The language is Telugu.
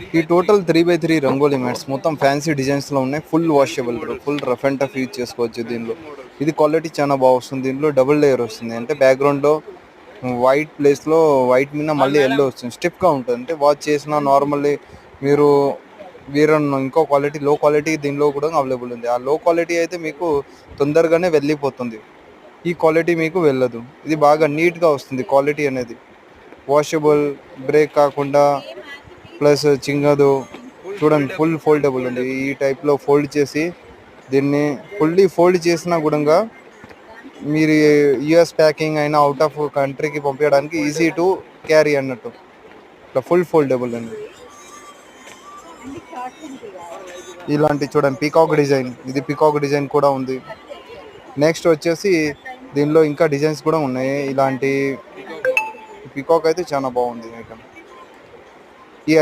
ఈ టోటల్ 3x3 రంగోలీ మ్యాట్స్ మొత్తం ఫ్యాన్సీ డిజైన్స్లో ఉన్నాయి. Full washable bro, full rough and tough use చేసుకోవచ్చు దీనిలో. ఇది క్వాలిటీ చాలా బాగా వస్తుంది. దీంట్లో డబుల్ లేయర్ వస్తుంది, అంటే బ్యాక్గ్రౌండ్లో వైట్ ప్లేస్లో వైట్ మీద మళ్ళీ ఎల్లో వస్తుంది. స్టిఫ్గా ఉంటుంది, అంటే వాచ్ చేసిన నార్మల్లీ మీరు వేరే ఇంకో క్వాలిటీ లో క్వాలిటీ దీనిలో కూడా అవైలబుల్ ఉంది. ఆ లో క్వాలిటీ అయితే మీకు తొందరగానే వెళ్ళిపోతుంది, ఈ క్వాలిటీ మీకు వెళ్ళదు. ఇది బాగా నీట్గా వస్తుంది క్వాలిటీ అనేది, వాషబుల్, బ్రేక్ కాకుండా, ప్లస్ చింగదు. చూడండి ఫుల్ ఫోల్డబుల్ ఉంది. ఈ టైప్లో ఫోల్డ్ చేసి దీన్ని ఫుల్లీ ఫోల్డ్ చేసినా కూడా మీరు యుఎస్ ప్యాకింగ్ అయినా అవుట్ ఆఫ్ కంట్రీకి పంపించడానికి ఈజీ టు క్యారీ అన్నట్టు. ఇట్లా ఫుల్ ఫోల్డబుల్ అండి. ఇలాంటి చూడండి పీకాక్ డిజైన్, ఇది పీకాక్ డిజైన్ కూడా ఉంది. నెక్స్ట్ వచ్చేసి దీనిలో ఇంకా డిజైన్స్ కూడా ఉన్నాయి. ఇలాంటి పీకాక్ అయితే చాలా బాగుంది ఐటమ్.